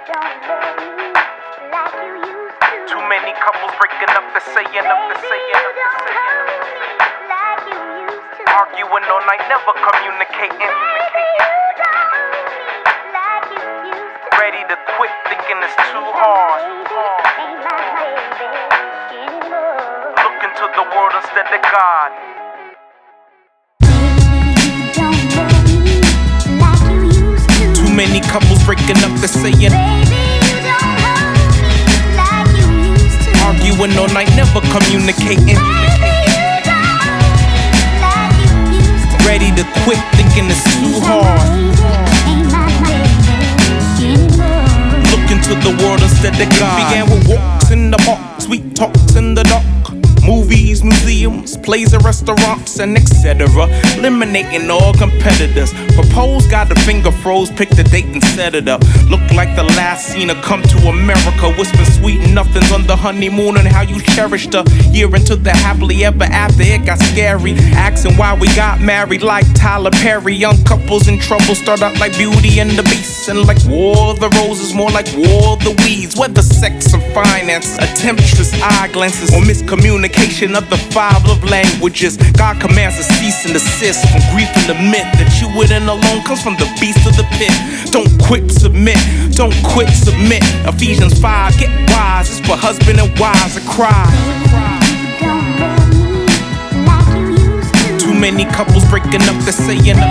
Too many couples breaking up, they're saying arguing all night, never communicating. Ready to quit, thinking it's too hard. Looking to the world instead of God. Too many couples breaking up, they're saying arguing all night, never communicating. Ready to quit, thinking it's too hard. Looking to the world instead of God. Began with walks in the park, sweet talks in the dark. Movies, museums, plays and restaurants, and etc. Eliminating all competitors. Propose, got the finger froze, picked the date and set it up. Look like the last scene of Come to America. Whisper sweet nothings on the honeymoon and how you cherished her. Year into the happily ever after, it got scary. Asking why we got married like Tyler Perry. Young couples in trouble start out like Beauty and the Beast. And like War of the Roses, more like War of the Weeds. Whether sex or finance, a temptress eye glances, or miscommunication of the 5 love languages. God commands a cease and desist from grief and the myth that you within alone comes from the beast of the pit. Don't quit, submit. Don't quit, submit. Ephesians 5, get wise. It's for husband and wives to cry. Too many couples breaking up, they're saying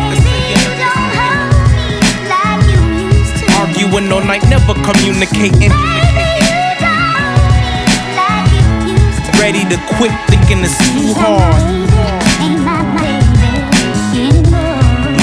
arguing all night, never communicating. Ready to quit, thinking it's too hard.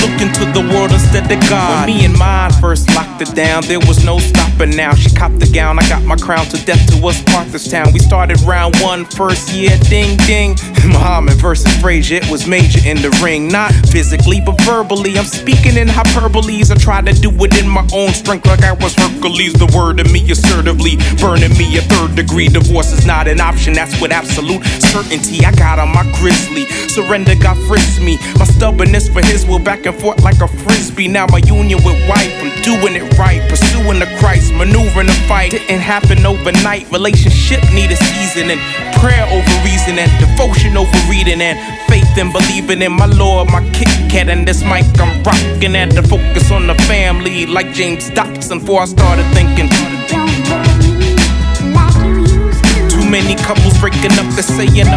Looking to the world instead of God. When me and mine first locked it down, there was no stopping now. She copped the gown, I got my crown, to death to us part this town. We started round 1, first year, ding ding. Muhammad versus Frazier, it was major in the ring. Not physically, but verbally. I'm speaking in hyperboles. I try to do it in my own strength like I was Hercules. The word of me assertively, burning me a 3rd degree. Divorce is not an option, that's with absolute certainty. I got on my grizzly, surrender God frisked me. My stubbornness for his will, back and forth like a frisbee. Now my union with wife, I'm doing it right. Pursuing the Christ, maneuvering the fight. Didn't happen overnight, relationship needed seasoning. Prayer over reasoning, devotion over reading, and faith and believing in my Lord, my Kit Kat and this mic I'm rocking. At the focus on the family, like James Dobson. Before I started thinking, too many couples breaking up, they're saying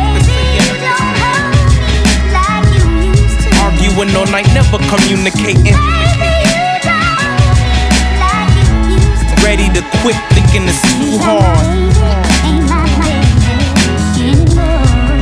arguing all night, never communicating. Ready to quit, thinking it's too hard.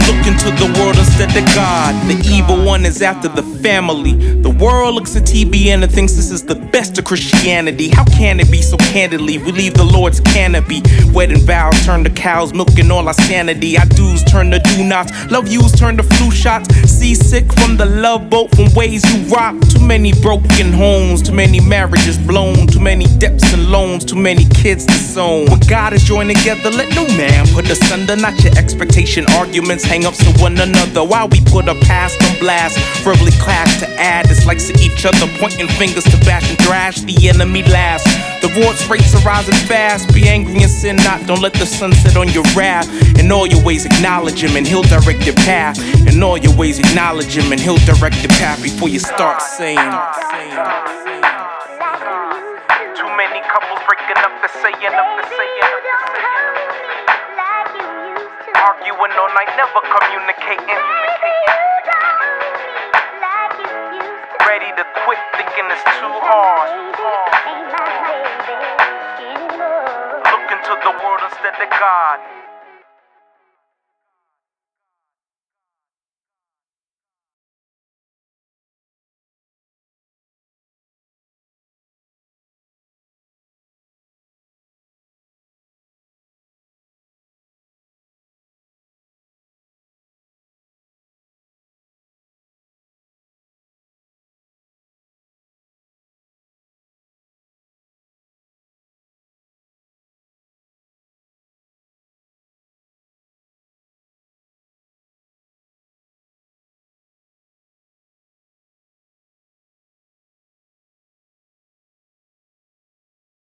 Looking to the world instead of God. The evil one is after the family. The world looks at TBN and thinks this is the best of Christianity. How can it be so candidly? We leave the Lord's canopy. Wedding vows turn to cows, milking all our sanity. Our dues turn to do-nots, love yous turn to flu shots. Seasick from the love boat, from ways you rock. Too many broken homes, too many marriages blown, too many debts and loans, too many kids disowned. When God is joined together, let no man put asunder. Not your expectation arguments, hang-ups to one another. While we put a past on blast, verbally clash to add dislikes to each other, pointing fingers to bash and thrash the enemy last. Divorce rates are rising fast. Be angry and sin not. Don't let the sun set on your wrath. In all your ways acknowledge him and he'll direct your path. In all your ways acknowledge him and he'll direct your path before you start saying. Too many couples breaking up, they're saying arguing all night, never communicating. Ready to quit, thinking it's too hard. Looking to the world instead of God.